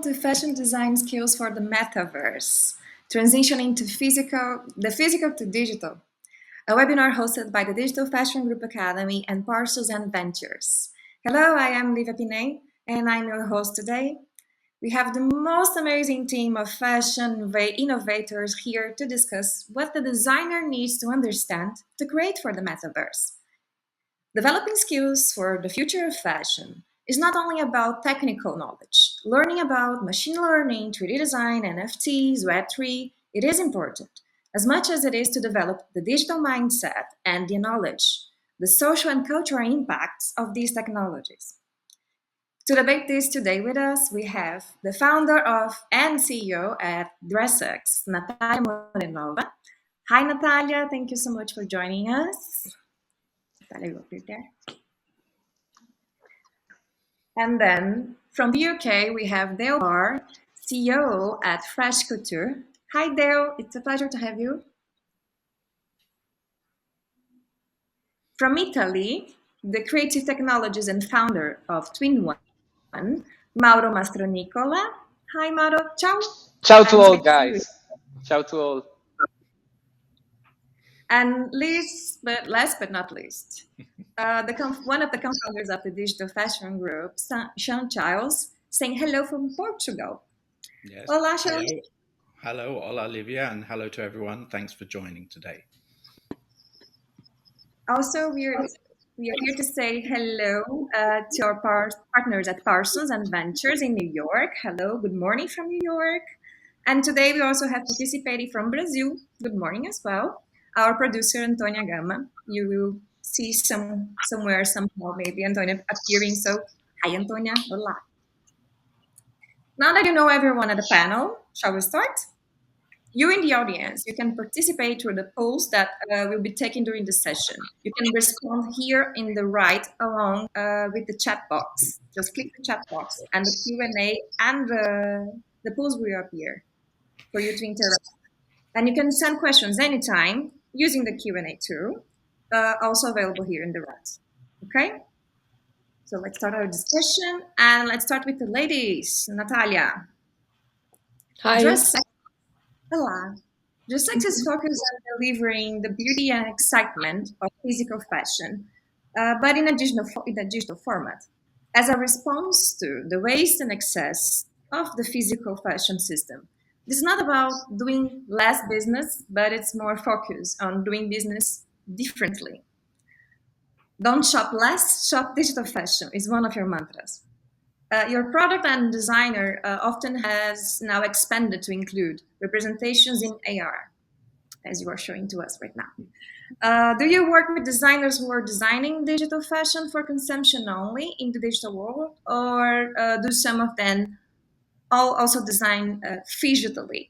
to Fashion Design Skills for the Metaverse, transitioning the physical to digital, a webinar hosted by the Digital Fashion Group Academy and Parsons N Ventures. Hello, I am Livia Pinay, and I'm your host today. We have the most amazing team of fashion innovators here to discuss what the designer needs to understand to create for the Metaverse. Developing skills for the future of fashion is not only about technical knowledge. Learning about machine learning, 3D design, NFTs, Web3, it is important, as much as it is to develop the digital mindset and the knowledge, the social and cultural impacts of these technologies. To debate this today with us, we have the founder of and CEO at DRESSX, Natalia Modenova. Hi, Natalia. Thank you so much for joining us. Natalia, go there. And then from the UK, we have Dale Barr, CEO at Fresh Couture. Hi, Dale. It's a pleasure to have you. From Italy, the creative technologist and founder of Twin One, Mauro Mastronicola. Hi, Mauro. Ciao. Ciao to all, guys. Ciao to all. And last but not least, one of the co-founders of the Digital Fashion Group, Sean Giles, saying hello from Portugal. Yes. Olá, Sean. Hello, hola, Livia, and hello to everyone. Thanks for joining today. Also, we are here to say hello to our partners at Parsons N Ventures in New York. Hello, good morning from New York. And today we also have participating from Brazil. Good morning as well. Our producer, Antonia Gama. You will see somewhere, somehow, maybe Antonia appearing. So, hi, Antonia. Hola. Now that you know everyone at the panel, shall we start? You in the audience, you can participate through the polls that will be taken during the session. You can respond here in the right along with the chat box. Just click the chat box and the Q&A and the polls will appear for you to interact. And you can send questions anytime using the Q&A too, also available here in the right. Okay? So let's start our discussion and let's start with the ladies. Natalia. Hi. Hello. DRESSX is focused on delivering the beauty and excitement of physical fashion, but in a digital format, as a response to the waste and excess of the physical fashion system. This is not about doing less business, but it's more focused on doing business differently. Don't shop less, shop digital fashion is one of your mantras. Your product and designer often has now expanded to include representations in AR, as you are showing to us right now. Do you work with designers who are designing digital fashion for consumption only in the digital world, or do some of them also design digitally?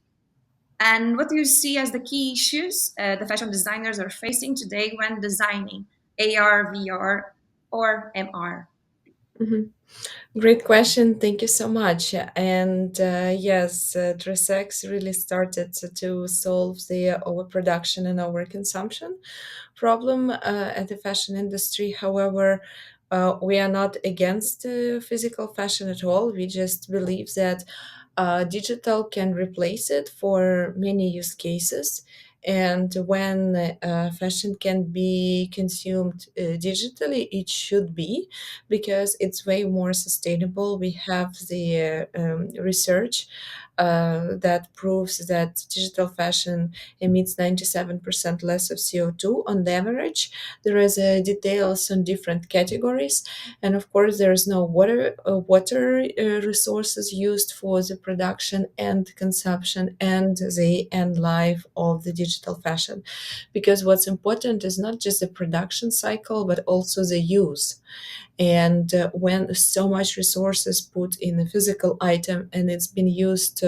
And what do you see as the key issues the fashion designers are facing today when designing AR, VR, or MR? Mm-hmm. Great question. Thank you so much. And yes, DRESSX really started to solve the overproduction and overconsumption problem at the fashion industry. However, we are not against physical fashion at all. We just believe that digital can replace it for many use cases. And when fashion can be consumed digitally, it should be, because it's way more sustainable. We have the research that proves that digital fashion emits 97% less of CO2 on the average. There is details on different categories, and of course there is no water resources used for the production and consumption and the end life of the digital fashion, because what's important is not just the production cycle but also the use. And when so much resources put in a physical item and it's been used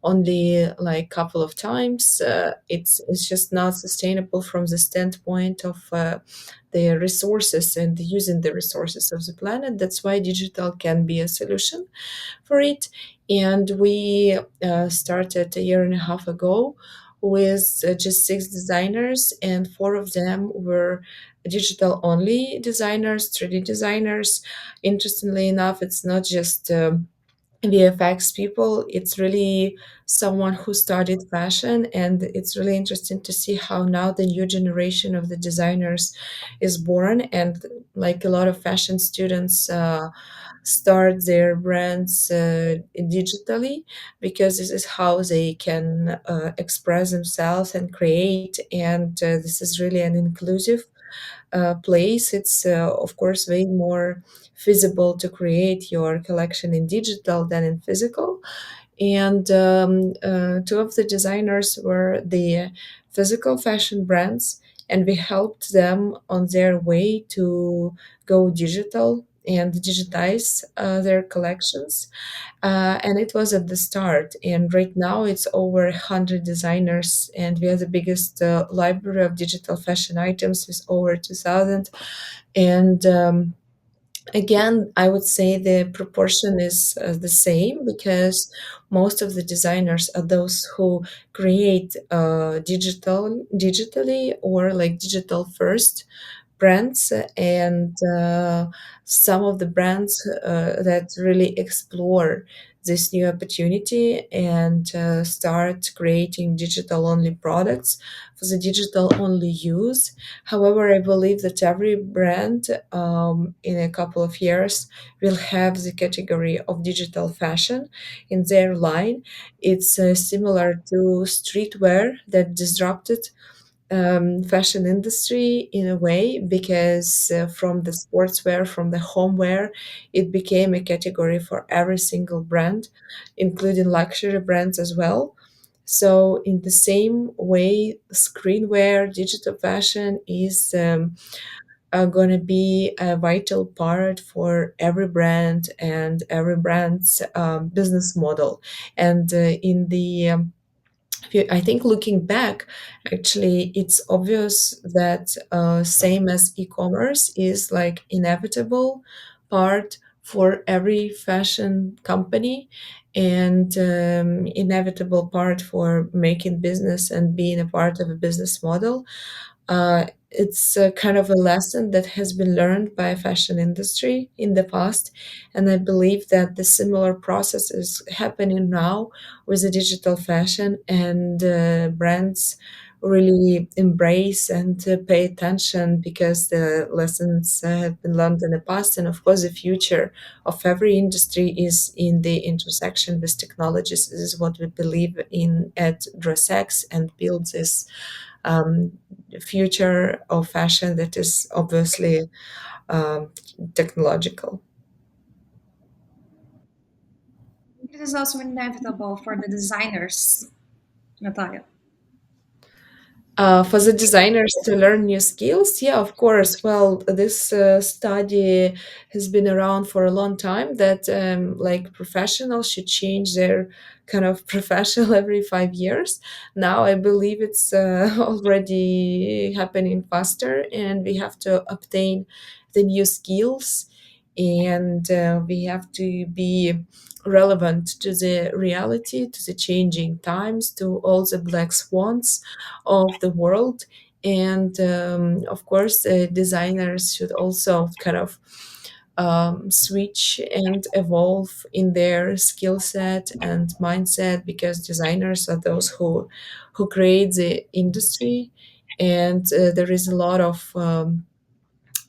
only like a couple of times, it's just not sustainable from the standpoint of the resources and using the resources of the planet. That's why digital can be a solution for it. And we started a year and a half ago with just 6 designers, and 4 of them were digital only designers, 3D designers. Interestingly enough, it's not just VFX people. It's really someone who studied fashion, and it's really interesting to see how now the new generation of the designers is born. And like a lot of fashion students start their brands digitally, because this is how they can express themselves and create. And this is really an inclusive place. It's of course way more feasible to create your collection in digital than in physical. And two of the designers were the physical fashion brands, and we helped them on their way to go digital and digitize their collections. And it was at the start. And right now it's over 100 designers, and we have the biggest library of digital fashion items with over 2,000. And again, I would say the proportion is the same, because most of the designers are those who create digitally, or like digital first brands. And some of the brands that really explore this new opportunity and start creating digital only products for the digital only use. However, I believe that every brand in a couple of years will have the category of digital fashion in their line. It's similar to streetwear that disrupted fashion industry in a way, because from the sportswear, from the homeware, it became a category for every single brand, including luxury brands as well. So in the same way, screenwear, digital fashion is going to be a vital part for every brand and every brand's business model. And in the I think looking back, actually, it's obvious that same as e-commerce is like inevitable part for every fashion company, and inevitable part for making business and being a part of a business model. It's a kind of a lesson that has been learned by fashion industry in the past, and I believe that the similar process is happening now with the digital fashion, and brands really embrace and pay attention, because the lessons have been learned in the past. And of course, the future of every industry is in the intersection with technologies. This is what we believe in at DRESSX, and build this um, future of fashion that is obviously um, technological. It is also inevitable for the designers, Natalia. For the designers to learn new skills, yeah, of course. Well, this study has been around for a long time, that like professionals should change their kind of professional every 5 years. Now I believe it's already happening faster, and we have to obtain the new skills, and we have to be relevant to the reality, to the changing times, to all the black swans of the world. And of course, designers should also kind of switch and evolve in their skill set and mindset, because designers are those who create the industry. And there is a lot of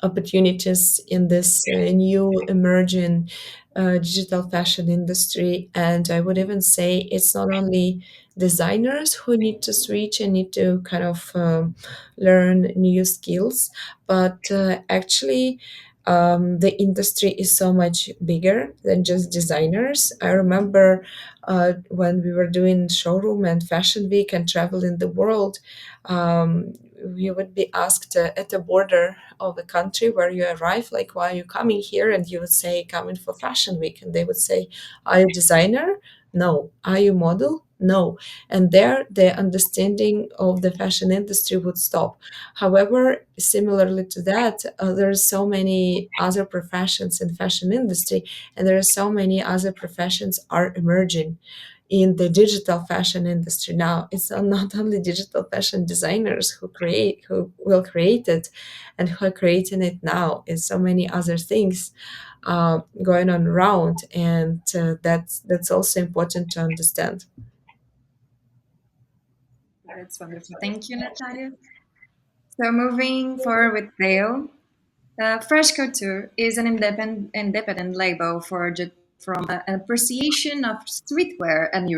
opportunities in this new emerging digital fashion industry. And I would even say it's not only designers who need to switch and need to kind of learn new skills, but actually the industry is so much bigger than just designers. I remember when we were doing showroom and fashion week and travel in the world, you would be asked at the border of the country where you arrive, like, why are you coming here? And you would say, coming for fashion week. And they would say, are you designer? No. Are you model? No. And there the understanding of the fashion industry would stop. However, similarly to that, there are so many other professions in fashion industry, and there are so many other professions are emerging. in the digital fashion industry now. It's not only digital fashion designers who will create it and who are creating it now. It's so many other things going on around, and that's also important to understand. That's wonderful. Thank you, Natalia. So moving forward with Dale, Fresh Couture is an independent label from an appreciation of streetwear and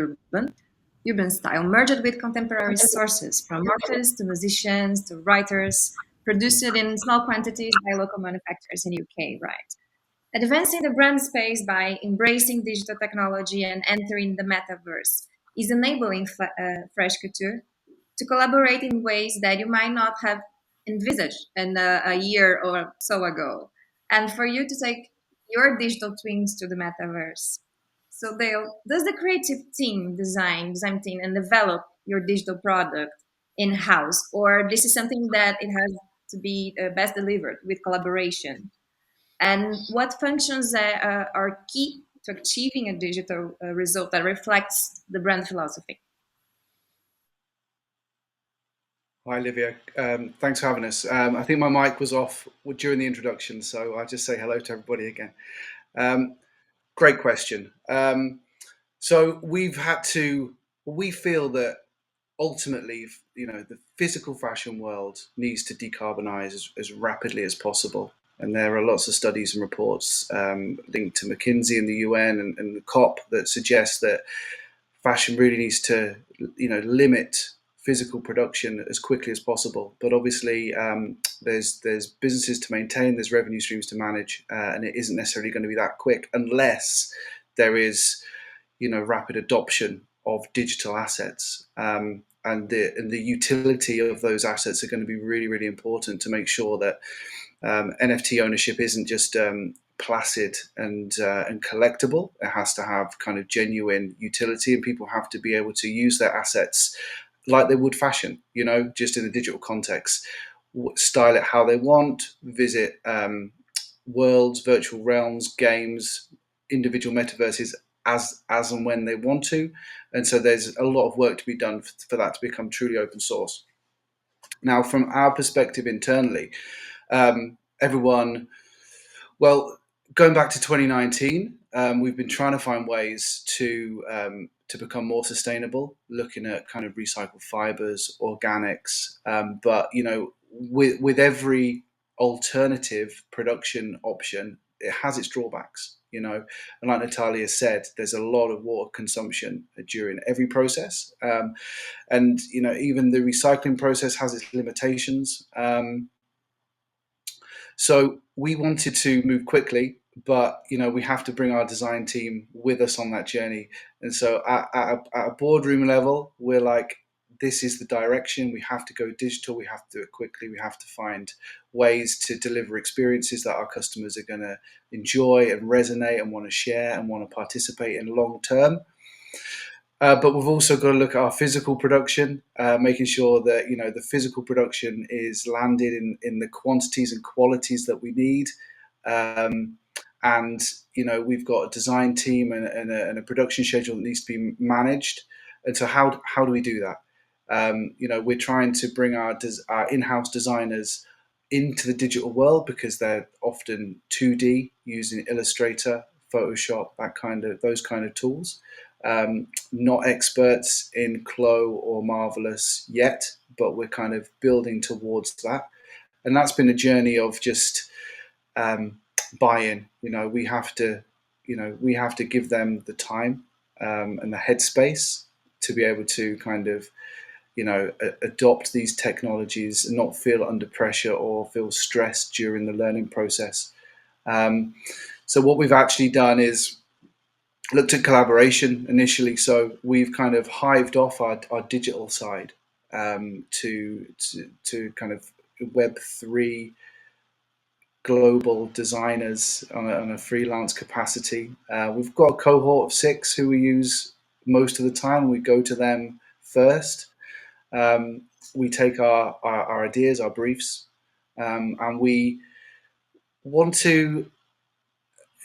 urban style, merged with contemporary sources, from artists to musicians to writers, produced in small quantities by local manufacturers in UK, right? Advancing the brand space by embracing digital technology and entering the metaverse is enabling Fresh Couture to collaborate in ways that you might not have envisaged in a year or so ago, and for you to take your digital twins to the metaverse. So, Dale, does the creative team design team, and develop your digital product in house, or this is something that it has to be best delivered with collaboration? And what functions are key to achieving a digital result that reflects the brand philosophy? Hi, Olivia. Thanks for having us. I think my mic was off during the introduction, so I'll just say hello to everybody again. Great question. So we feel that ultimately, the physical fashion world needs to decarbonize as rapidly as possible. And there are lots of studies and reports linked to McKinsey and the UN and the COP that suggest that fashion really needs to, limit physical production as quickly as possible. But obviously, there's businesses to maintain, there's revenue streams to manage, and it isn't necessarily going to be that quick unless there is, rapid adoption of digital assets. And the utility of those assets are going to be really, really important to make sure that NFT ownership isn't just placid and collectible. It has to have kind of genuine utility, and people have to be able to use their assets like they would fashion, just in a digital context, style it how they want, visit worlds, virtual realms, games, individual metaverses as and when they want to. And so there's a lot of work to be done for that to become truly open source. Now, from our perspective internally, well, going back to 2019, we've been trying to find ways to become more sustainable, looking at kind of recycled fibers, organics. But with every alternative production option, it has its drawbacks. And like Natalia said, there's a lot of water consumption during every process, and even the recycling process has its limitations. So we wanted to move quickly, but we have to bring our design team with us on that journey. And so at a boardroom level, we're like, this is the direction. We have to go digital. We have to do it quickly. We have to find ways to deliver experiences that our customers are going to enjoy and resonate and want to share and want to participate in long term. But we've also got to look at our physical production, making sure that the physical production is landed in the quantities and qualities that we need. And we've got a design team and a production schedule that needs to be managed. And so how do we do that? We're trying to bring our in-house designers into the digital world because they're often 2D using Illustrator, Photoshop, those kind of tools. Not experts in Clo or Marvelous yet, but we're kind of building towards that. And that's been a journey of just buy-in. We have to give them the time and the headspace to be able to kind of adopt these technologies and not feel under pressure or feel stressed during the learning process. So what we've actually done is looked at collaboration initially. So we've kind of hived off our digital side to kind of Web3 global designers on a freelance capacity. We've got a cohort of 6 who we use most of the time. We go to them first. We take our ideas, our briefs, and we want to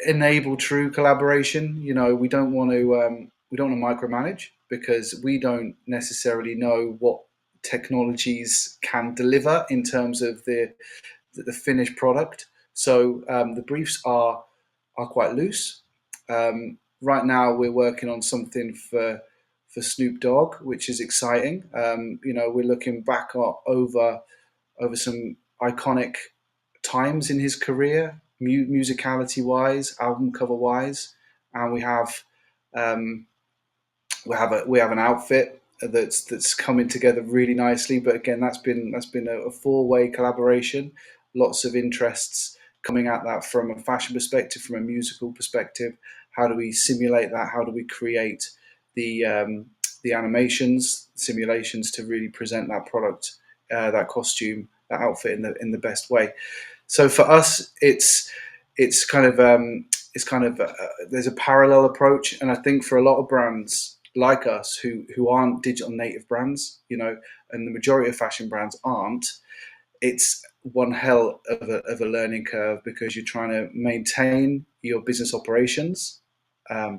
enable true collaboration. We don't want to want to micromanage, because we don't necessarily know what technologies can deliver in terms of the finished product. So the briefs are quite loose. Right now, we're working on something for Snoop Dogg, which is exciting. We're looking back over some iconic times in his career, musicality wise, album cover wise, and we have an outfit that's coming together really nicely. But again, that's been a 4-way collaboration. Lots of interests coming at that from a fashion perspective, from a musical perspective. How do we simulate that? How do we create the animations, simulations to really present that product, that costume, that outfit in the best way? So for us, it's kind of there's a parallel approach, and I think for a lot of brands like us who aren't digital native brands, and the majority of fashion brands aren't, it's one hell of a learning curve, because you're trying to maintain your business operations,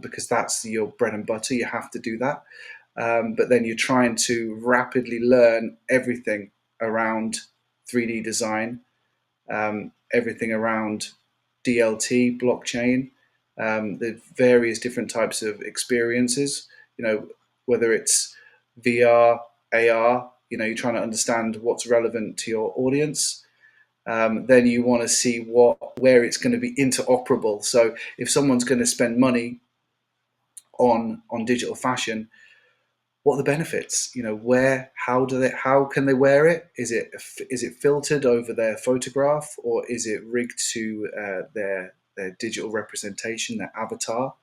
because that's your bread and butter. You have to do that. But then you're trying to rapidly learn everything around 3D design, everything around DLT, blockchain, the various different types of experiences, whether it's VR, AR, you're trying to understand what's relevant to your audience. Then you want to see where it's going to be interoperable. So if someone's going to spend money on digital fashion, what are the benefits? How can they wear it? Is it filtered over their photograph, or is it rigged to their digital representation, their avatar?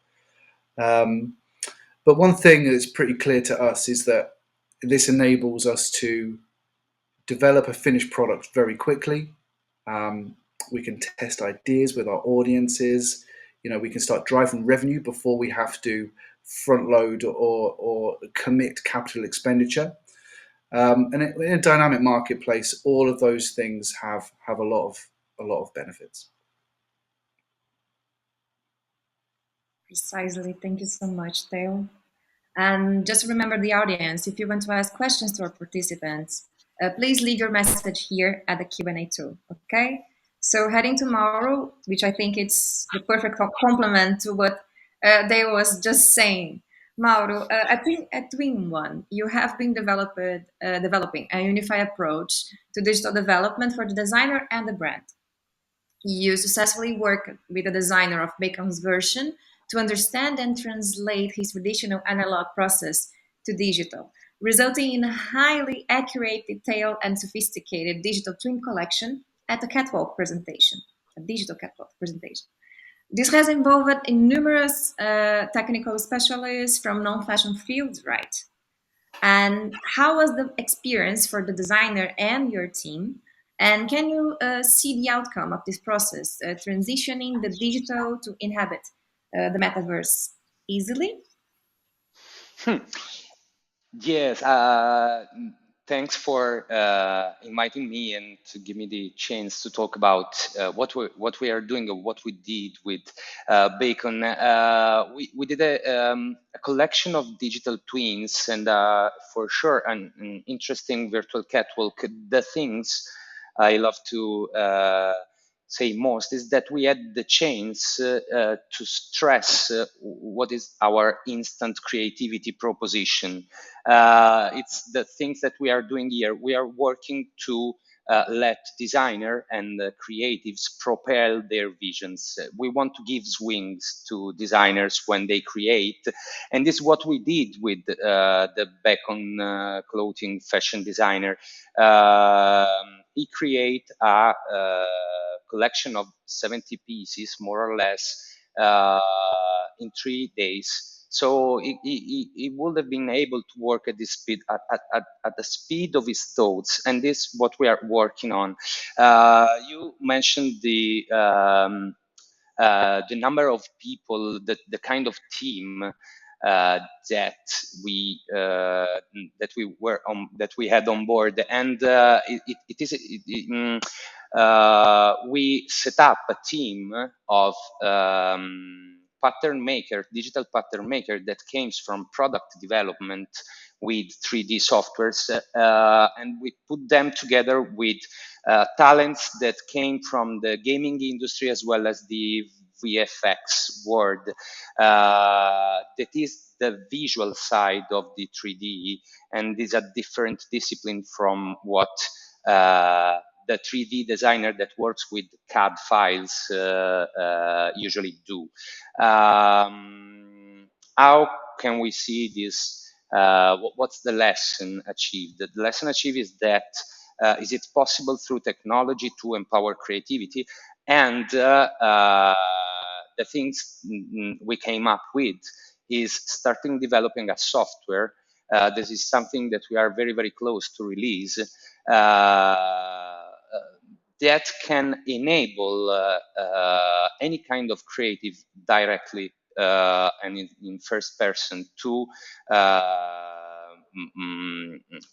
But one thing that's pretty clear to us is that this enables us to develop a finished product very quickly. We can test ideas with our audiences. We can start driving revenue before we have to front load or commit capital expenditure. And in a dynamic marketplace, all of those things have a lot of benefits. Precisely. Thank you so much, Theo. And just remember the audience, if you want to ask questions to our participants, please leave your message here at the Q&A tool, okay? So heading to Mauro, which I think it's the perfect complement to what Theo was just saying. Mauro, at Twin One, you have been developing a unified approach to digital development for the designer and the brand. You successfully worked with the designer of Bacon's version to understand and translate his traditional analog process to digital, resulting in a highly accurate, detailed, and sophisticated digital twin collection at a catwalk presentation, a digital catwalk presentation. This has involved in numerous technical specialists from non-fashion fields, right? And how was the experience for the designer and your team? And can you see the outcome of this process, transitioning the digital to inhabit the metaverse easily? Yes, thanks for inviting me and to give me the chance to talk about what we are doing and what we did with Bacon. We did a collection of digital twins, and for sure an interesting virtual catwalk. The things I love to say most is that we had the chance to stress what is our instant creativity proposition. It's the things that we are doing here. We are working to let designer and creatives propel their visions. We want to give wings to designers when they create, and this is what we did with the Bacon clothing fashion designer. He created a collection of 70 pieces, more or less, in 3 days. So he would have been able to work at this speed, at the speed of his thoughts, and this is what we are working on. You mentioned the number of people, the kind of team that we had on board, and we set up a team of pattern maker, digital pattern maker that came from product development with 3D softwares, and we put them together with talents that came from the gaming industry as well as the VFX world. That is the visual side of the 3D, and is a different discipline from what the 3D designer that works with CAD files usually do. How can we see this? What's the lesson achieved? The lesson achieved is that is it possible through technology to empower creativity? And the things we came up with is starting developing a software. This is something that we are very, very close to release, that can enable any kind of creative directly and in first person to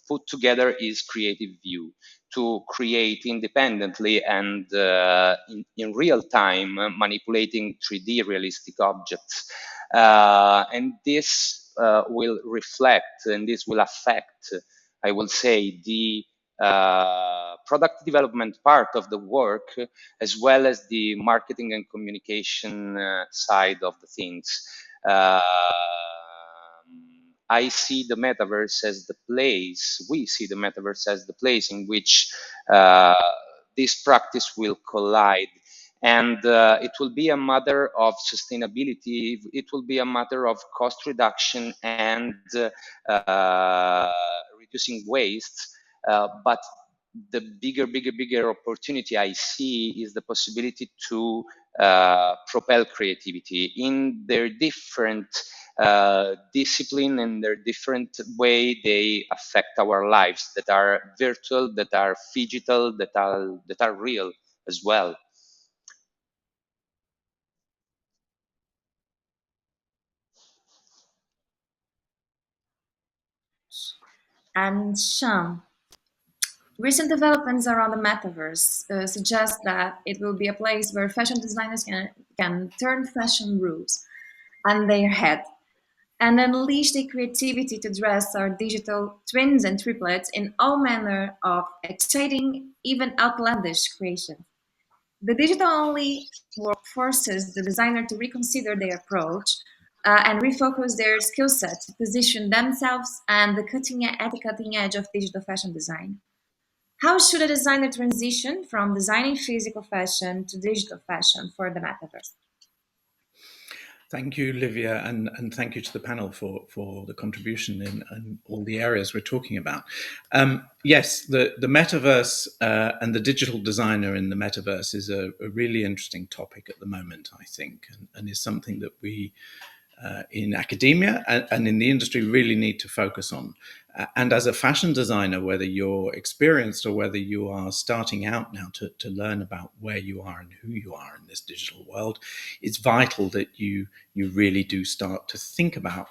put together his creative view, to create independently and in real time, manipulating 3D realistic objects. And this will reflect and this will affect, I will say, the product development part of the work, as well as the marketing and communication side of the things. I see the metaverse as the place, we see the metaverse as the place in which this practice will collide. And it will be a matter of sustainability, it will be a matter of cost reduction and reducing waste. But the bigger opportunity I see is the possibility to propel creativity in their different discipline and their different way they affect our lives, that are virtual, that are phygital, that are real as well. And Sham, recent developments around the metaverse suggest that it will be a place where fashion designers can turn fashion rules on their head and unleash their creativity to dress our digital twins and triplets in all manner of exciting, even outlandish creations. The digital-only work forces the designer to reconsider their approach and refocus their skill set to position themselves at the cutting edge of digital fashion design. How should a designer transition from designing physical fashion to digital fashion for the metaverse? Thank you, Livia, and thank you to the panel for the contribution in all the areas we're talking about. Yes, the metaverse and the digital designer in the metaverse is a really interesting topic at the moment, I think, and is something that we in academia and in the industry really need to focus on. And as a fashion designer, whether you're experienced or whether you are starting out now to learn about where you are and who you are in this digital world, it's vital that you really do start to think about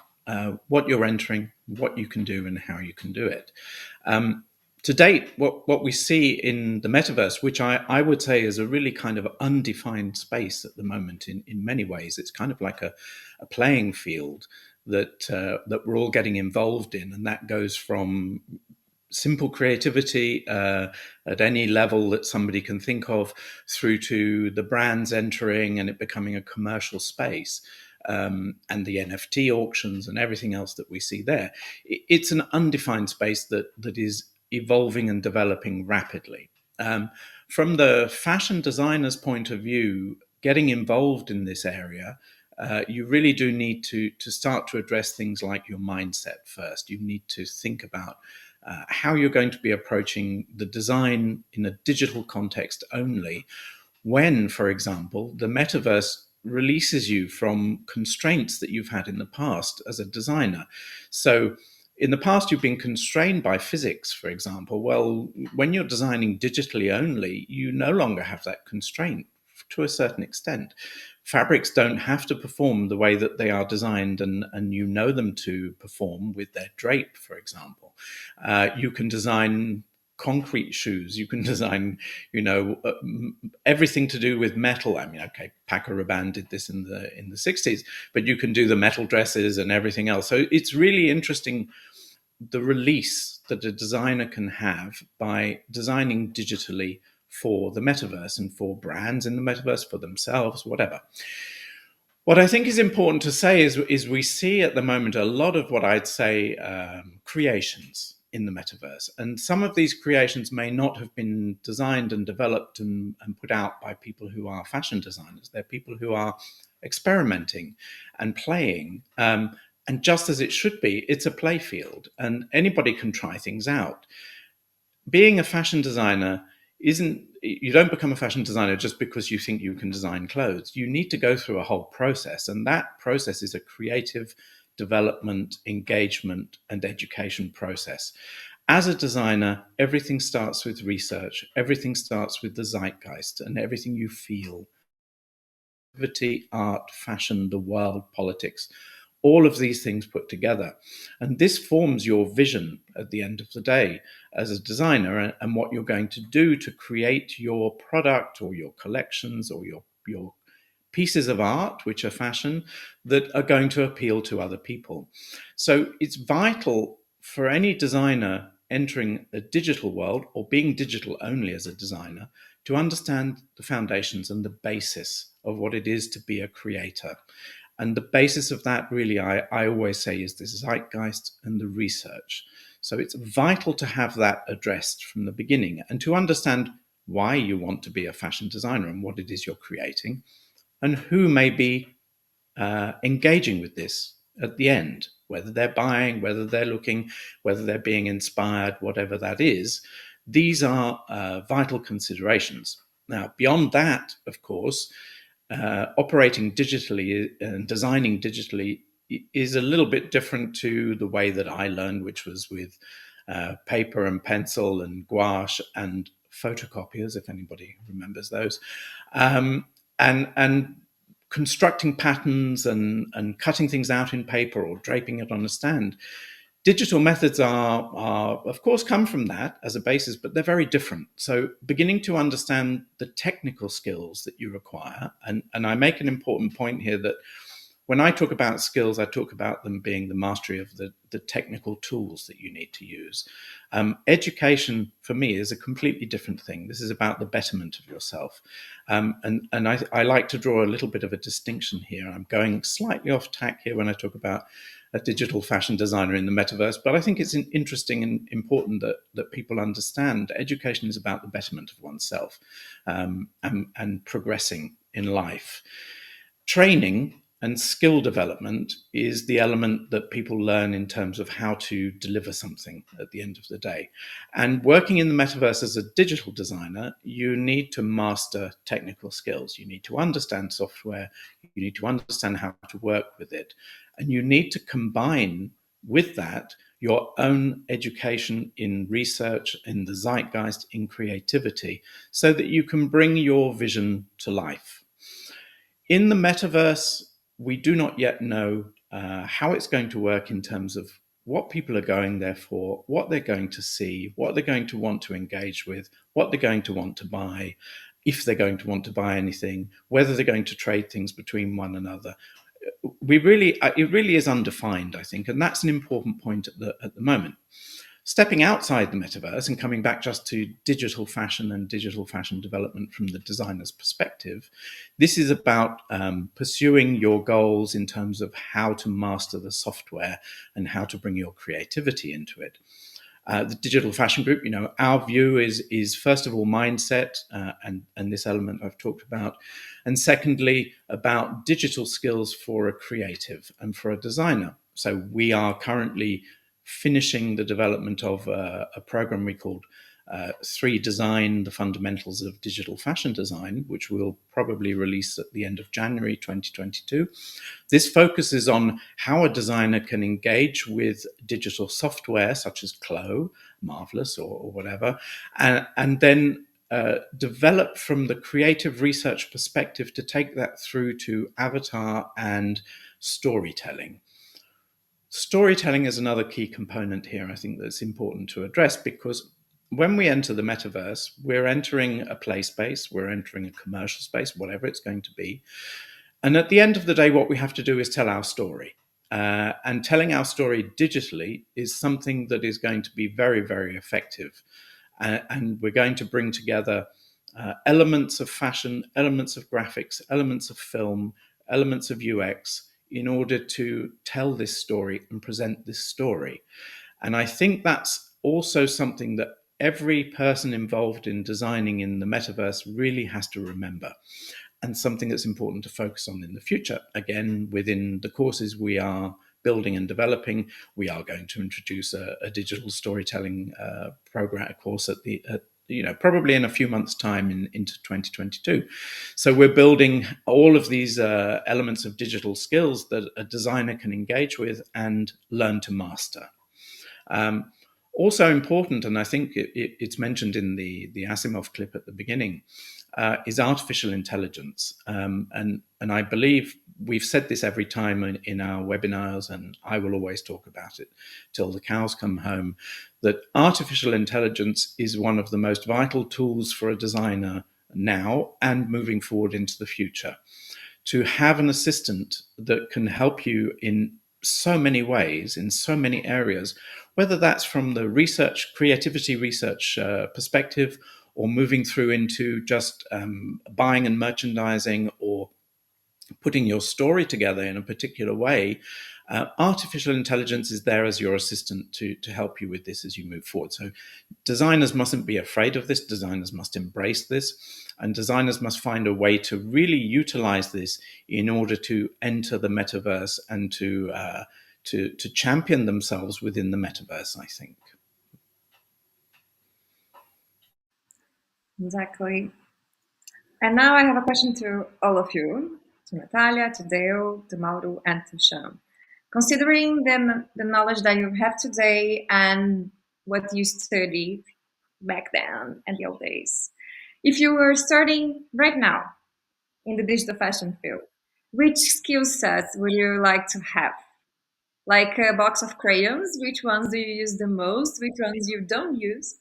what you're entering, what you can do and how you can do it. To date, what we see in the metaverse, which I would say is a really kind of undefined space at the moment in many ways, it's kind of like a playing field that we're all getting involved in, and that goes from simple creativity at any level that somebody can think of, through to the brands entering and it becoming a commercial space, and the NFT auctions and everything else that we see there. It's an undefined space that is evolving and developing rapidly. From the fashion designer's point of view, getting involved in this area, you really do need to start to address things like your mindset first. You need to think about how you're going to be approaching the design in a digital context only when, for example, the metaverse releases you from constraints that you've had in the past as a designer. So in the past, you've been constrained by physics, for example. Well, when you're designing digitally only, you no longer have that constraint to a certain extent. Fabrics don't have to perform the way that they are designed and you know them to perform with their drape, for example. You can design concrete shoes. You can design, everything to do with metal. I mean, okay, Paco Rabanne did this in the 60s, but you can do the metal dresses and everything else. So it's really interesting, the release that a designer can have by designing digitally for the metaverse and for brands in the metaverse, for themselves, whatever. What I think is important to say is we see at the moment a lot of what I'd say creations in the metaverse. And some of these creations may not have been designed and developed and put out by people who are fashion designers. They're people who are experimenting and playing. And just as it should be, it's a play field and anybody can try things out. Being a fashion designer you don't become a fashion designer just because you think you can design clothes. You need to go through a whole process, and that process is a creative development, engagement, and education process. As a designer, everything starts with research, everything starts with the zeitgeist, and everything you feel. Art, fashion, the world, politics, all of these things put together. And this forms your vision at the end of the day as a designer, and what you're going to do to create your product or your collections or your pieces of art, which are fashion, that are going to appeal to other people. So it's vital for any designer entering a digital world or being digital only as a designer to understand the foundations and the basis of what it is to be a creator. And the basis of that, really, I always say, is the zeitgeist and the research. So it's vital to have that addressed from the beginning and to understand why you want to be a fashion designer and what it is you're creating and who may be engaging with this at the end, whether they're buying, whether they're looking, whether they're being inspired, whatever that is. These are vital considerations. Now, beyond that, of course, operating digitally and designing digitally is a little bit different to the way that I learned, which was with paper and pencil and gouache and photocopiers, if anybody remembers those, and constructing patterns and cutting things out in paper or draping it on a stand. Digital methods are, of course, come from that as a basis, but they're very different. So beginning to understand the technical skills that you require, and I make an important point here that when I talk about skills, I talk about them being the mastery of the technical tools that you need to use. Education, for me, is a completely different thing. This is about the betterment of yourself. And I like to draw a little bit of a distinction here. I'm going slightly off tack here when I talk about a digital fashion designer in the metaverse, but I think it's interesting and important that people understand education is about the betterment of oneself and progressing in life. Training and skill development is the element that people learn in terms of how to deliver something at the end of the day. And working in the metaverse as a digital designer, you need to master technical skills. You need to understand software. You need to understand how to work with it. And you need to combine with that your own education in research, in the zeitgeist, in creativity, so that you can bring your vision to life. In the metaverse, we do not yet know how it's going to work in terms of what people are going there for, what they're going to see, what they're going to want to engage with, what they're going to want to buy, if they're going to want to buy anything, whether they're going to trade things between one another. It really is undefined, I think, and that's an important point at the moment. Stepping outside the metaverse and coming back just to digital fashion and digital fashion development from the designer's perspective, this is about pursuing your goals in terms of how to master the software and how to bring your creativity into it. The Digital Fashion Group, our view is first of all mindset and this element I've talked about, and secondly about digital skills for a creative and for a designer. So we are currently finishing the development of a program we called Threedium, the Fundamentals of Digital Fashion Design, which we'll probably release at the end of January 2022. This focuses on how a designer can engage with digital software such as Clo, Marvelous or whatever, and then develop from the creative research perspective to take that through to avatar and storytelling. Storytelling is another key component here, I think, that's important to address, because when we enter the metaverse, we're entering a play space, we're entering a commercial space, whatever it's going to be. And at the end of the day, what we have to do is tell our story. And telling our story digitally is something that is going to be very, very effective. And we're going to bring together elements of fashion, elements of graphics, elements of film, elements of UX in order to tell this story and present this story. And I think that's also something that every person involved in designing in the metaverse really has to remember, and something that's important to focus on in the future. Again, within the courses we are building and developing, we are going to introduce a digital storytelling program course probably in a few months' time into 2022. So we're building all of these elements of digital skills that a designer can engage with and learn to master. Also important, and I think it's mentioned in the Asimov clip at the beginning, is artificial intelligence. And I believe we've said this every time in our webinars, and I will always talk about it till the cows come home, that artificial intelligence is one of the most vital tools for a designer now and moving forward into the future. To have an assistant that can help you in so many ways, in so many areas, whether that's from the research, creativity research perspective, or moving through into just buying and merchandising, or putting your story together in a particular way. Artificial intelligence is there as your assistant to help you with this as you move forward. So designers mustn't be afraid of this. Designers must embrace this, and designers must find a way to really utilize this in order to enter the metaverse and to champion themselves within the metaverse, I think. Exactly. And now I have a question to all of you, to Natalia, to Dale, to Mauro, and to Sean. Considering the knowledge that you have today and what you studied back then in the old days, if you were starting right now in the digital fashion field, which skill sets would you like to have? Like a box of crayons, which ones do you use the most? Which ones you don't use?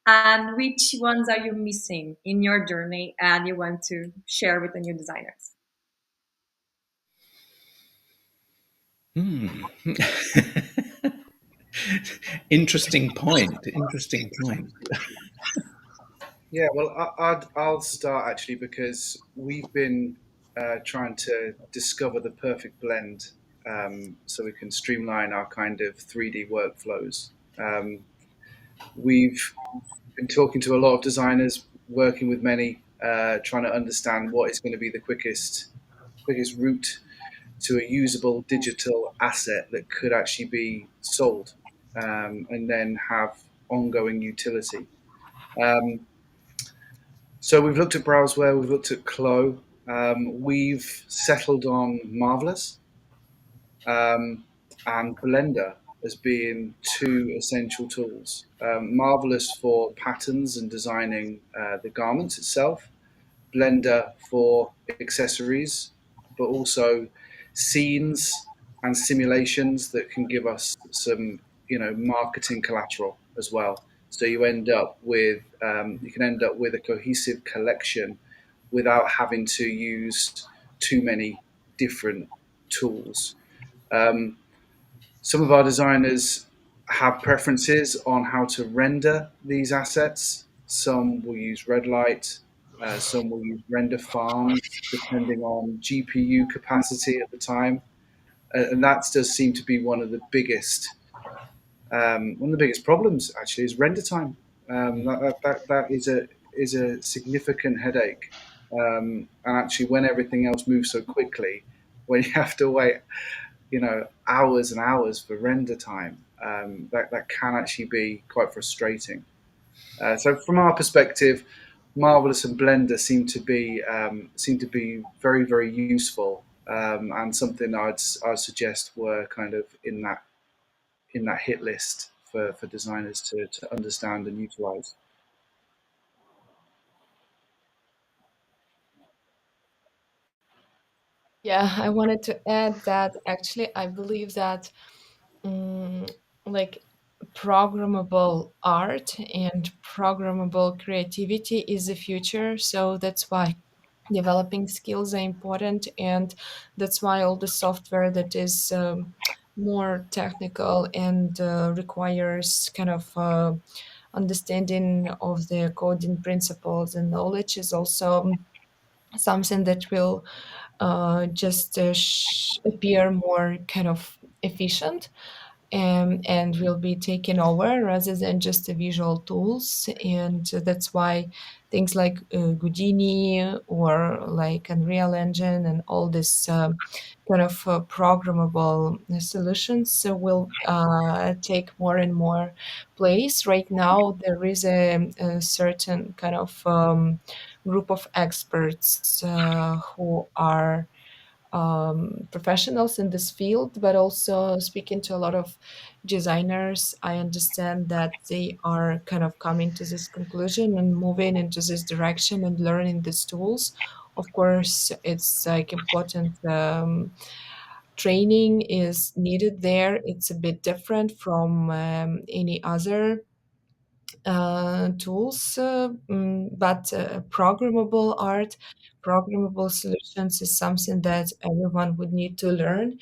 And which ones are you missing in your journey and you want to share with the new designers? Interesting point. Interesting point. Yeah, well, I'll start actually because we've been trying to discover the perfect blend so we can streamline our kind of 3D workflows. We've been talking to a lot of designers, working with many, trying to understand what is going to be the quickest route to a usable digital asset that could actually be sold and then have ongoing utility. Um, so we've looked at Browseware, we've looked at Clo, we've settled on Marvelous um, and Blender as being two essential tools. Marvelous for patterns and designing the garments itself, Blender for accessories, but also scenes and simulations that can give us some, marketing collateral as well. So you can end up with a cohesive collection without having to use too many different tools. Um, some of our designers have preferences on how to render these assets. Some will use red light, some will use render farms, depending on GPU capacity at the time. And that does seem to be one of the biggest problems. Actually, is render time. That is a significant headache. And actually, when everything else moves so quickly, when you have to wait hours and hours for render time, that can actually be quite frustrating. So from our perspective, Marvelous and Blender seem to be very, very useful, and something I'd suggest were kind of in that hit list for designers to understand and utilize. Yeah, I wanted to add that actually I believe that, mm, like programmable art and programmable creativity is the future. So that's why developing skills are important, and that's why all the software that is more technical and requires kind of understanding of the coding principles and knowledge is also something that will just appear more kind of efficient, and will be taken over rather than just the visual tools. And that's why things like Houdini or like Unreal Engine and all this kind of programmable solutions will take more and more place. Right now, there is a certain kind of group of experts who are professionals in this field, but also speaking to a lot of designers, I understand that they are kind of coming to this conclusion and moving into this direction and learning these tools. Of course, it's like important. Training is needed there. It's a bit different from any other tools, but programmable art, programmable solutions is something that everyone would need to learn,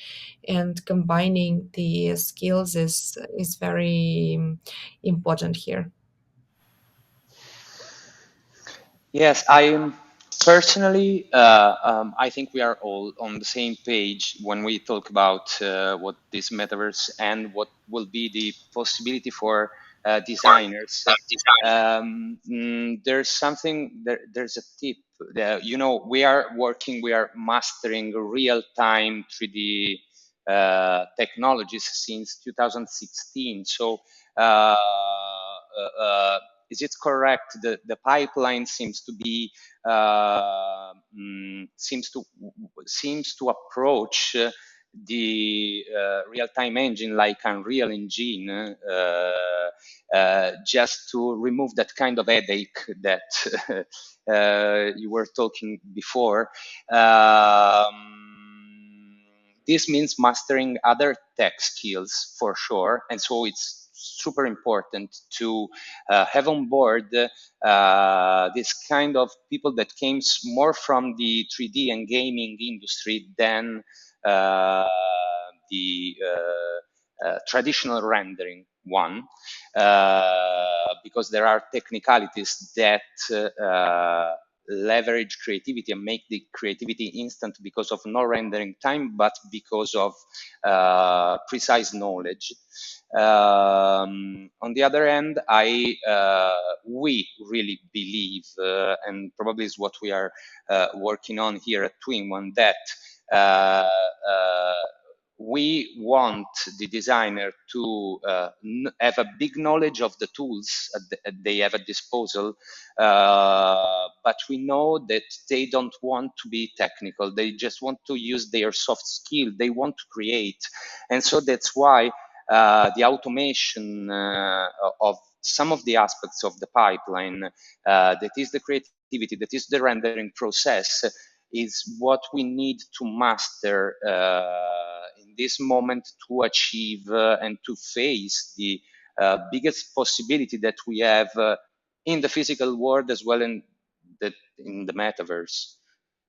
and combining the skills is very important here. Yes, I personally, I think we are all on the same page when we talk about what this metaverse and what will be the possibility for designers. There's something, there's a tip. We are working, we are mastering real-time 3D technologies since 2016. So, is it correct that the pipeline seems to be seems to approach the real-time engine like Unreal Engine, just to remove that kind of headache that you were talking before. This means mastering other tech skills for sure, and so it's super important to have on board this kind of people that came more from the 3D and gaming industry than the traditional rendering one, because there are technicalities that leverage creativity and make the creativity instant because of no rendering time, but because of precise knowledge. On the other hand, we really believe, and probably is what we are working on here at Twin1, that we want the designer to have a big knowledge of the tools they have at disposal, but we know that they don't want to be technical. They just want to use their soft skill. They want to create. And so that's why the automation of some of the aspects of the pipeline, that is the creativity, that is the rendering process, is what we need to master in this moment to achieve and to face the biggest possibility that we have in the physical world as well in the metaverse.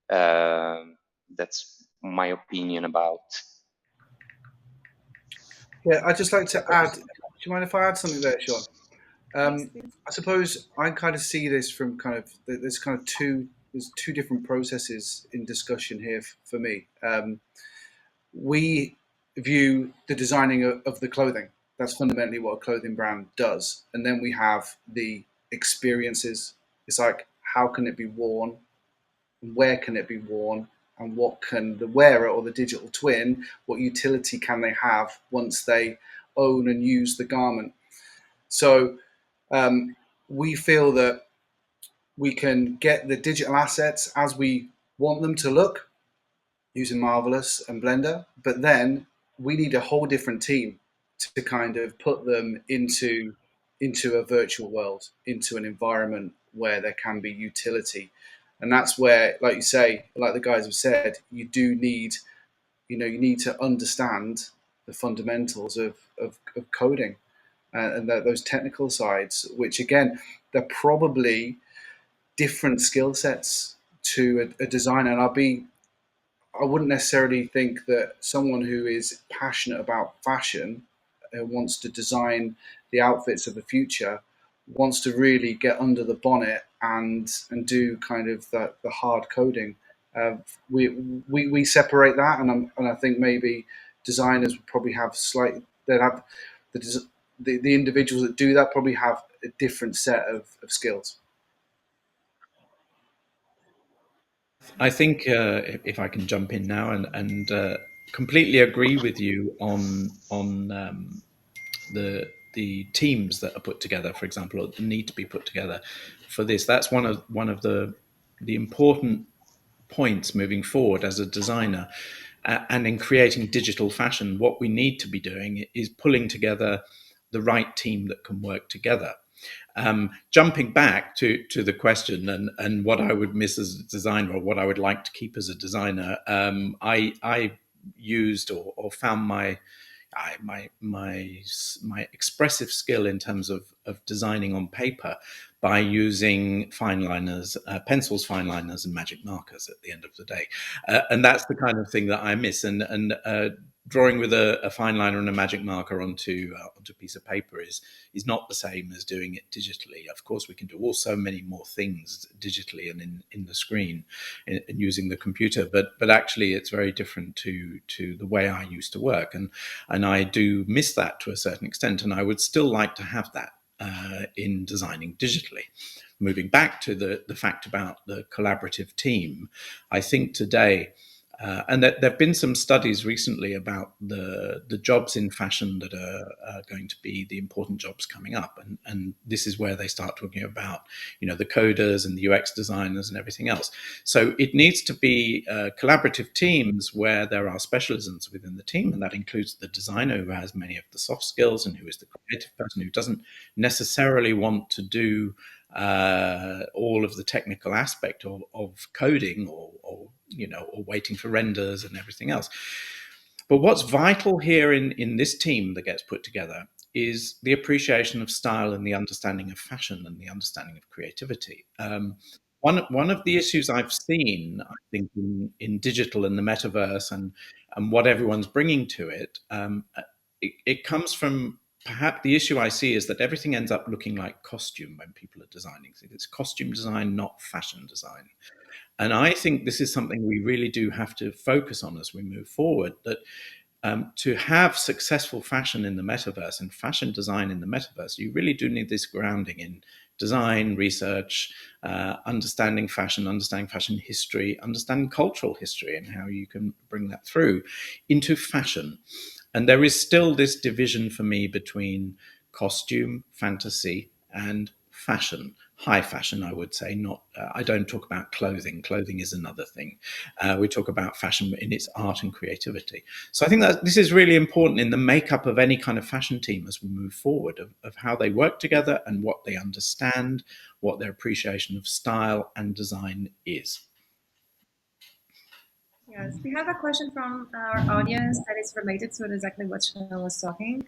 That's my opinion about. Yeah, I'd just like to add. Do you mind if I add something there, Sean? I suppose I kind of see this from kind of there's kind of two different processes in discussion here for me. We view the designing of the clothing. That's fundamentally what a clothing brand does, and then we have the experiences. It's like, how can it be worn, where can it be worn, and what can the wearer or the digital twin, what utility can they have once they own and use the garment. So we feel that we can get the digital assets as we want them to look using Marvelous and Blender, but then we need a whole different team to kind of put them into a virtual world, into an environment where there can be utility. And that's where, like you say, like the guys have said, you do need, you need to understand the fundamentals of coding. and those technical sides, which again, they're probably different skill sets to a designer. And I wouldn't necessarily think that someone who is passionate about fashion, wants to design the outfits of the future, wants to really get under the bonnet and do kind of the hard coding. Uh, we separate that, and I think maybe designers would probably have they'd have the individuals that do that probably have a different set of skills. I think if I can jump in now and completely agree with you on the teams that are put together, for example, or need to be put together for this. That's one of the important points moving forward as a designer. And in creating digital fashion, what we need to be doing is pulling together the right team that can work together. Jumping back to the question and what I would miss as a designer or what I would like to keep as a designer, I used or found my expressive skill in terms of designing on paper by using fine liners, pencils, fine liners, and magic markers at the end of the day, and that's the kind of thing that I miss. And drawing with a fine liner and a magic marker onto a piece of paper is not the same as doing it digitally. Of course, we can do also many more things digitally and in the screen and using the computer, but actually it's very different to the way I used to work, and I do miss that to a certain extent, and I would still like to have that in designing digitally. Moving back to the fact about the collaborative team, I think today, and there have been some studies recently about the jobs in fashion that are going to be the important jobs coming up, and this is where they start talking about the coders and the UX designers and everything else. So it needs to be collaborative teams where there are specialisms within the team, and that includes the designer who has many of the soft skills and who is the creative person who doesn't necessarily want to do all of the technical aspect of coding or waiting for renders and everything else. But what's vital here in this team that gets put together is the appreciation of style and the understanding of fashion and the understanding of creativity. One of the issues I've seen, I think, in digital and the metaverse and what everyone's bringing to it, it comes from perhaps the issue I see is that everything ends up looking like costume when people are designing. It's costume design, not fashion design. And I think this is something we really do have to focus on as we move forward, that to have successful fashion in the metaverse and fashion design in the metaverse, you really do need this grounding in design, research, understanding fashion history, understanding cultural history and how you can bring that through into fashion. And there is still this division for me between costume, fantasy, and fashion. High fashion, I would say. Not. I don't talk about clothing. Clothing is another thing. We talk about fashion in its art and creativity. So I think that this is really important in the makeup of any kind of fashion team as we move forward, of how they work together and what they understand, what their appreciation of style and design is. Yes, we have a question from our audience that is related to exactly what Chanel was talking.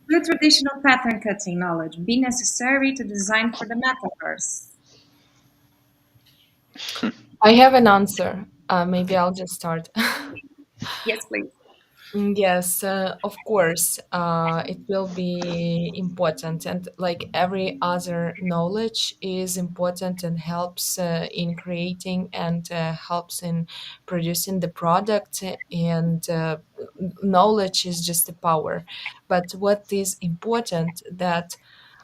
Will traditional pattern cutting knowledge be necessary to design for the metaverse? I have an answer. Maybe I'll just start. Yes, please. Yes, of course, it will be important, and like every other knowledge is important and helps in creating and helps in producing the product. And knowledge is just a power, but what is important that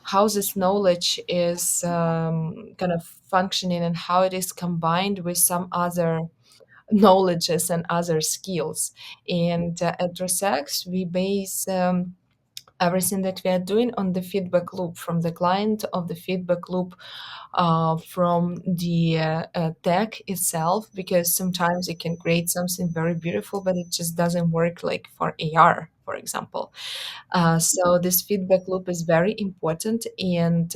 how this knowledge is kind of functioning and how it is combined with some other knowledges and other skills. And at DRESSX, we base everything that we are doing on the feedback loop from the client, of the feedback loop from the tech itself, because sometimes you can create something very beautiful, but it just doesn't work like for AR, for example. So this feedback loop is very important, and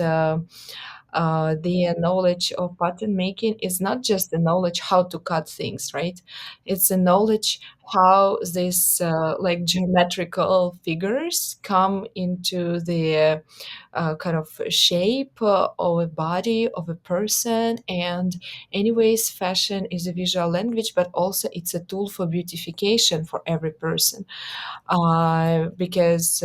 the knowledge of pattern making is not just the knowledge how to cut things, right? It's a knowledge how these like geometrical figures come into the kind of shape of a body of a person. And anyways, fashion is a visual language, but also it's a tool for beautification for every person, because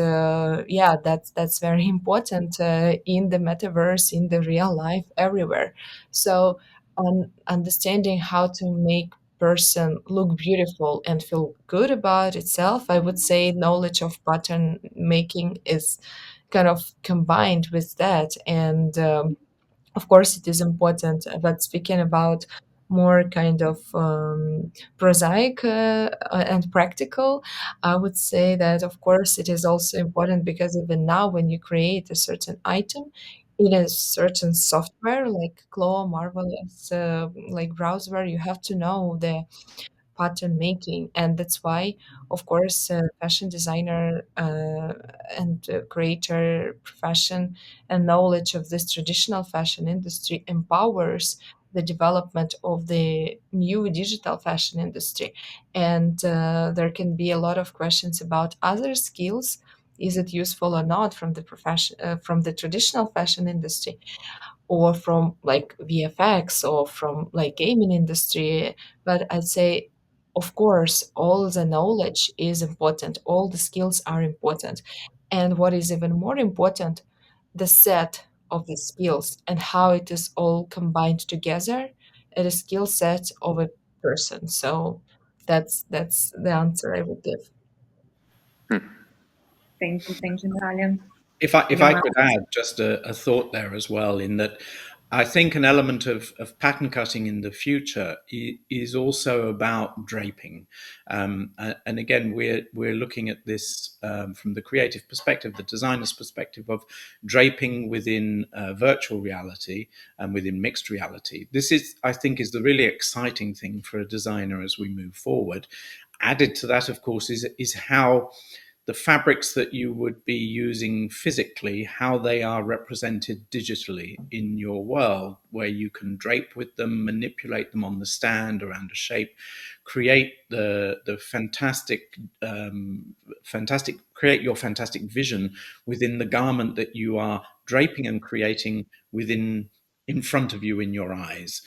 yeah, that's very important in the metaverse, in the real life, everywhere. So on understanding how to make person look beautiful and feel good about itself, I would say knowledge of pattern making is kind of combined with that. And of course it is important, but speaking about more kind of prosaic and practical, I would say that of course it is also important, because even now when you create a certain item in a certain software like Claw, Marvelous, like browser, you have to know the pattern making. And that's why of course fashion designer and creator profession and knowledge of this traditional fashion industry empowers the development of the new digital fashion industry. And there can be a lot of questions about other skills, is it useful or not from the profession, from the traditional fashion industry, or from like VFX, or from like gaming industry. But I'd say, of course, all the knowledge is important, all the skills are important. And what is even more important, the set of the skills and how it is all combined together at a skill set of a person. So that's the answer I would give. Thank you, Natalia. If I Anyone could else? add just a thought there as well, in that I think an element of pattern cutting in the future is also about draping, and again we're looking at this from the creative perspective, the designer's perspective of draping within virtual reality and within mixed reality. This is, I think, is the really exciting thing for a designer as we move forward. Added to that, of course, is how the fabrics that you would be using physically, how they are represented digitally in your world, where you can drape with them, manipulate them on the stand around a shape, create the fantastic, create your fantastic vision within the garment that you are draping and creating within, in front of you, in your eyes.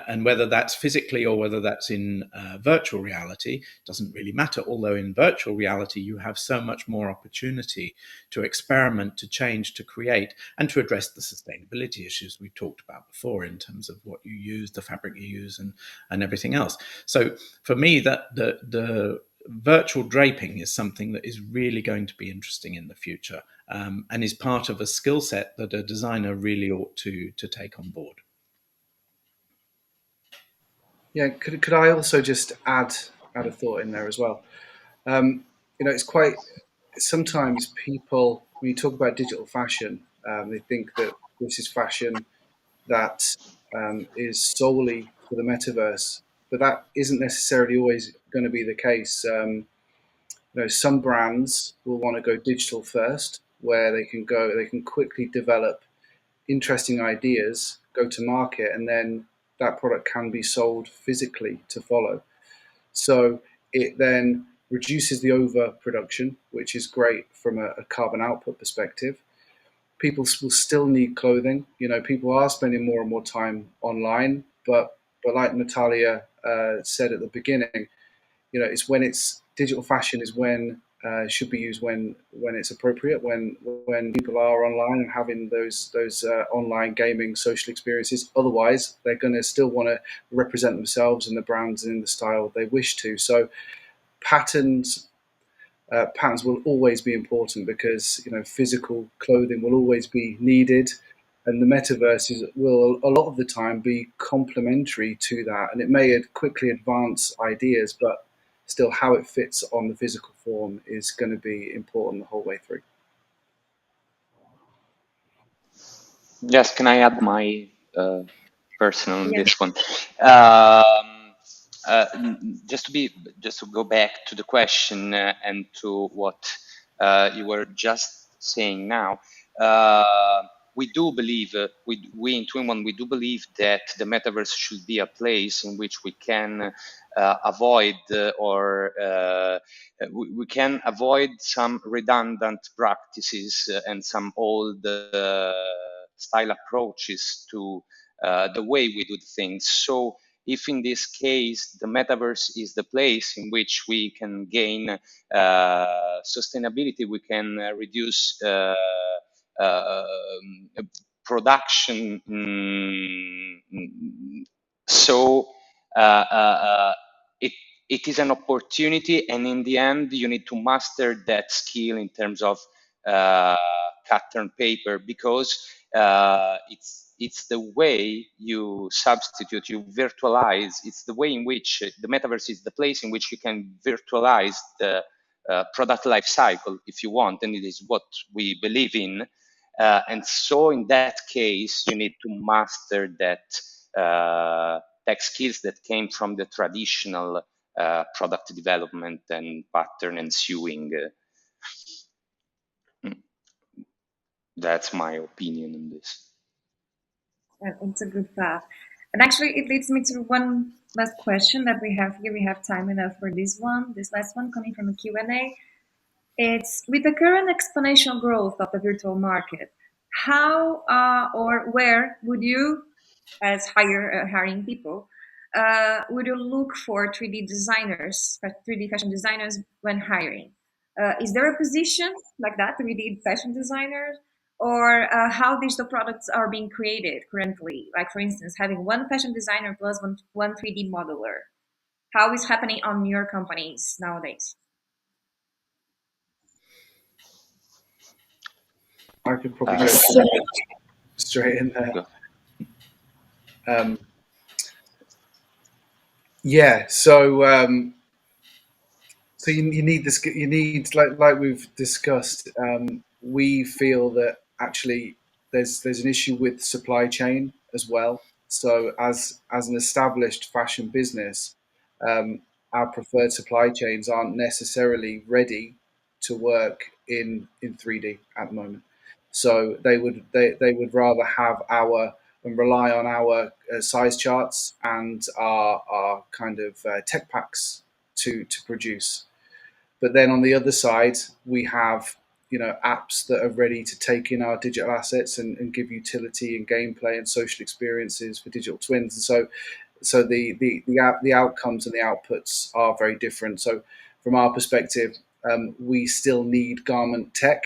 And whether that's physically or whether that's in virtual reality doesn't really matter. Although in virtual reality, you have so much more opportunity to experiment, to change, to create, and to address the sustainability issues we talked about before in terms of what you use, the fabric you use, and everything else. So for me, that the virtual draping is something that is really going to be interesting in the future, and is part of a skill set that a designer really ought to take on board. Yeah, could I also just add a thought in there as well? It's quite sometimes people, when you talk about digital fashion, they think that this is fashion that is solely for the metaverse, but that isn't necessarily always going to be the case. Some brands will want to go digital first, where they can quickly develop interesting ideas, go to market, and then that product can be sold physically to follow. So it then reduces the overproduction, which is great from a carbon output perspective. People will still need clothing. People are spending more and more time online, but like Natalia said at the beginning, it's when it's digital fashion is when should be used when it's appropriate, when people are online and having those online gaming social experiences. Otherwise, they're going to still want to represent themselves and the brands in the style they wish to. So patterns patterns will always be important, because physical clothing will always be needed, and the metaverse will a lot of the time be complementary to that, and it may quickly advance ideas, but still how it fits on the physical form is going to be important the whole way through. Yes, can I add my personal on Yeah. this one? Um, just to go back to the question and to what you were just saying now. Uh, we do believe, we in Twin One, we do believe that the metaverse should be a place in which we can avoid we can avoid some redundant practices and some old style approaches to the way we do things. So if in this case the metaverse is the place in which we can gain sustainability, we can reduce production. So it it is an opportunity, and in the end, you need to master that skill in terms of pattern paper, because it's the way you substitute, you virtualize. It's the way in which the metaverse is the place in which you can virtualize the product life cycle, if you want, and it is what we believe in. And so in that case, you need to master that tech skills that came from the traditional product development and pattern and sewing. That's my opinion on this. It's a good path. And actually, it leads me to one last question that we have here. We have time enough for this one. This last one coming from a Q&A. It's, with the current exponential growth of the virtual market, how or where would you, as hiring people, would you look for 3D designers, 3D fashion designers when hiring? Is there a position like that, 3D fashion designers? Or how digital products are being created currently? Like, for instance, having one fashion designer plus one 3D modeler. How is happening on your companies nowadays? I could probably go straight in there. Yeah, so you need this. You need, like we've discussed. We feel that actually there's an issue with supply chain as well. So as an established fashion business, our preferred supply chains aren't necessarily ready to work in 3D at the moment. So they would rather have our and rely on our size charts and our kind of tech packs to produce. But then on the other side, we have apps that are ready to take in our digital assets and give utility and gameplay and social experiences for digital twins. And so the outcomes and the outputs are very different. So from our perspective, we still need garment tech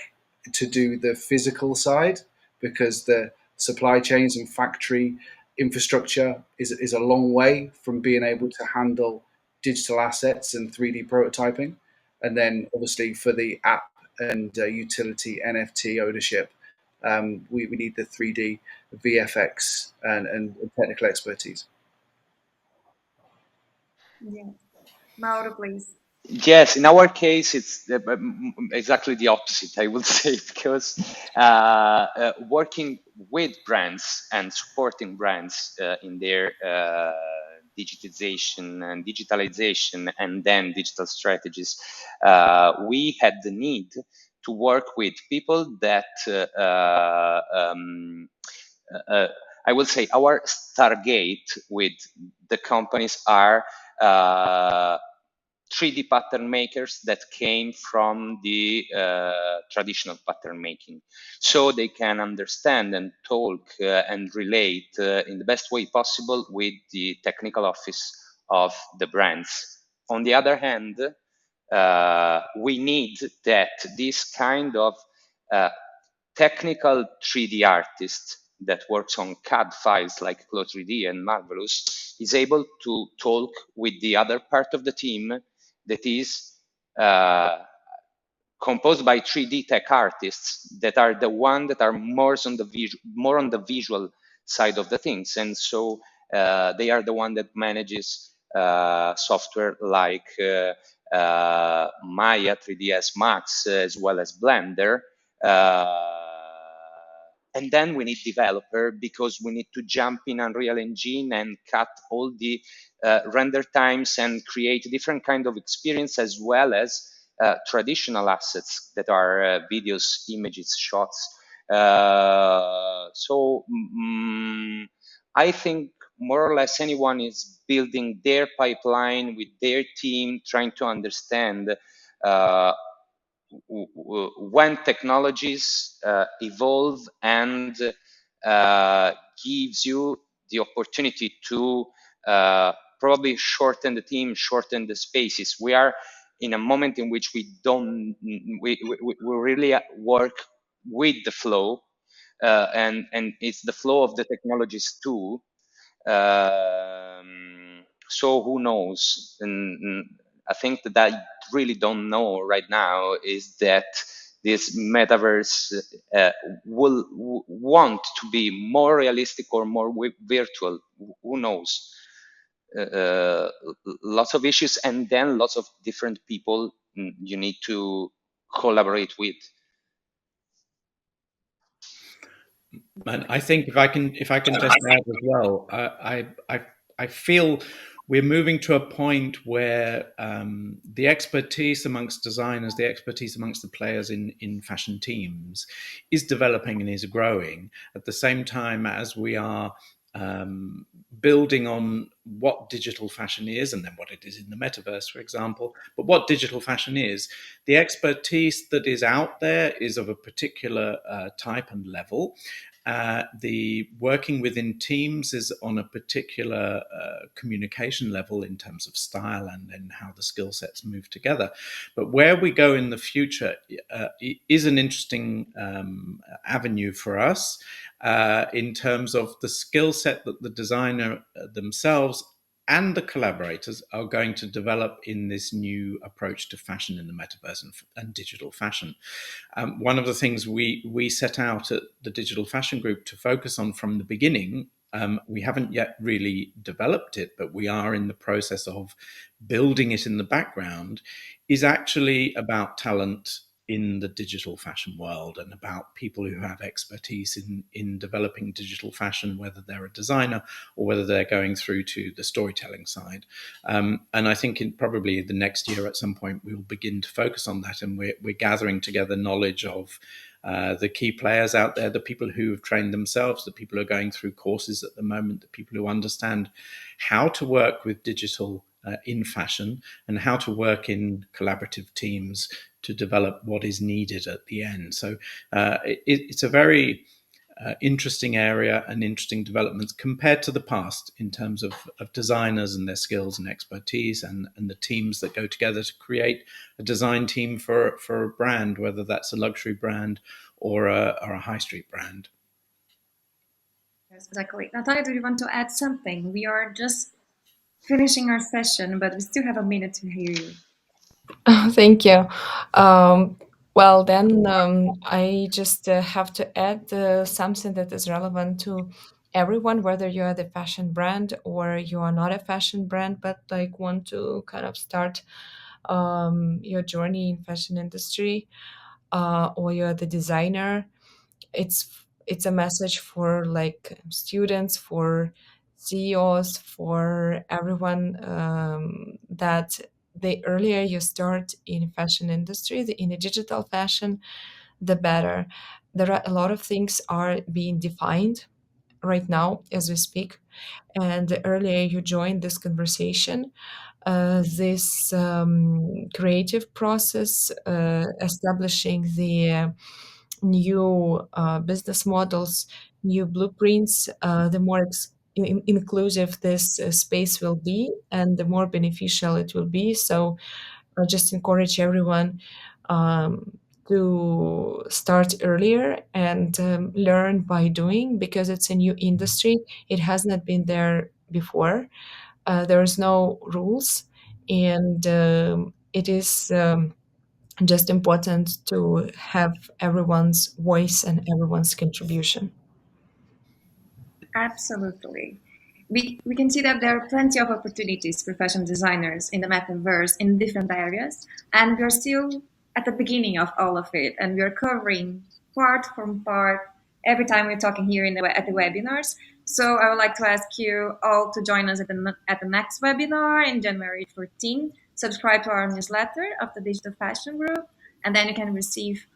to do the physical side, because the supply chains and factory infrastructure is a long way from being able to handle digital assets and 3D prototyping. And then obviously for the app and utility NFT ownership, we need the 3D VFX and technical expertise. Yeah. Mauro, please. Yes, in our case, it's exactly the opposite, I would say, because working with brands and supporting brands in their digitization and digitalization and then digital strategies, we had the need to work with people that I will say our target with the companies are 3D pattern makers that came from the traditional pattern making. So they can understand and talk and relate in the best way possible with the technical office of the brands. On the other hand, we need that this kind of technical 3D artist that works on CAD files like Clo3D and Marvelous is able to talk with the other part of the team that is composed by 3D tech artists that are the one that are more on the visual side of the things, and so they are the one that manages software like Maya 3ds Max as well as Blender. And then we need developer, because we need to jump in Unreal Engine and cut all the render times and create different kind of experience, as well as traditional assets that are videos, images, shots, I think more or less anyone is building their pipeline with their team, trying to understand when technologies evolve and gives you the opportunity to probably shorten the team, shorten the spaces. We are in a moment in which we don't, we really work with the flow, and it's the flow of the technologies too. So who knows? And I think that I really don't know right now is that this metaverse will want to be more realistic or more virtual. Who knows? Lots of issues, and then lots of different people you need to collaborate with. And I think if I can just add as well, I feel we're moving to a point where the expertise amongst designers, the expertise amongst the players in fashion teams, is developing and is growing at the same time as we are building on what digital fashion is and then what it is in the metaverse, for example. But what digital fashion is, the expertise that is out there is of a particular type and level. The working within teams is on a particular communication level in terms of style and how the skill sets move together. But where we go in the future is an interesting avenue for us in terms of the skill set that the designer themselves and the collaborators are going to develop in this new approach to fashion in the metaverse and digital fashion. One of the things we set out at the Digital Fashion Group to focus on from the beginning, we haven't yet really developed it, but we are in the process of building it in the background, is actually about talent in the digital fashion world and about people who have expertise in developing digital fashion, whether they're a designer or whether they're going through to the storytelling side. And I think in probably the next year at some point, we'll begin to focus on that. And we're gathering together knowledge of the key players out there, the people who have trained themselves, the people who are going through courses at the moment, the people who understand how to work with digital in fashion and how to work in collaborative teams to develop what is needed at the end. So it's a very interesting area and interesting developments compared to the past in terms of designers and their skills and expertise and the teams that go together to create a design team for a brand, whether that's a luxury brand or a high street brand. Yes, exactly. Natalia, do you want to add something? We are just finishing our session, but we still have a minute to hear you. Thank you. Well, then I just have to add something that is relevant to everyone, whether you are the fashion brand or you are not a fashion brand, but like want to kind of start your journey in fashion industry, or you're the designer. It's a message for like students, for CEOs, for everyone, that the earlier you start in fashion industry, in the digital fashion, the better. There are a lot of things are being defined right now as we speak, and the earlier you join this conversation, this creative process, establishing the new business models, new blueprints, the more inclusive this space will be and the more beneficial it will be. So I just encourage everyone to start earlier and learn by doing, because it's a new industry. It has not been there before. There's no rules, and it is just important to have everyone's voice and everyone's contribution. Absolutely. We can see that there are plenty of opportunities for fashion designers in the metaverse in different areas, and we're still at the beginning of all of it, and we're covering part from part every time we're talking here at the webinars. So I would like to ask you all to join us at the next webinar in January 14th. Subscribe to our newsletter of the Digital Fashion Group, and then you can receive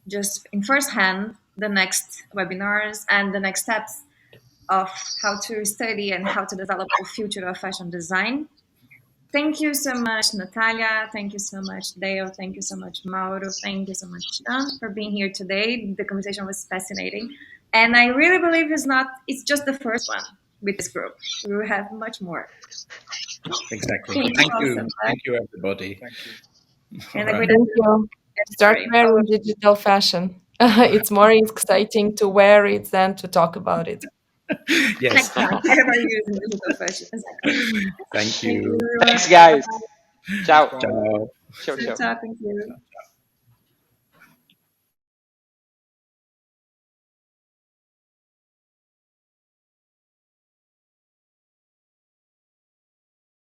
just in first hand the next webinars and the next steps of how to study and how to develop the future of fashion design. Thank you so much, Natalia. Thank you so much, Dale. Thank you so much, Mauro. Thank you so much, Sean, for being here today. The conversation was fascinating. And I really believe it's just the first one with this group. We will have much more. Exactly. Thank you. Thank you, everybody. Thank you. And All right. Thank you. Start wearing digital fashion. It's more exciting to wear it than to talk about it. Yes. Next time, everybody using digital fashion. Exactly. Thank you. Thanks, guys. Ciao. Bye. Ciao. Ciao, ciao. Ciao. Thank you.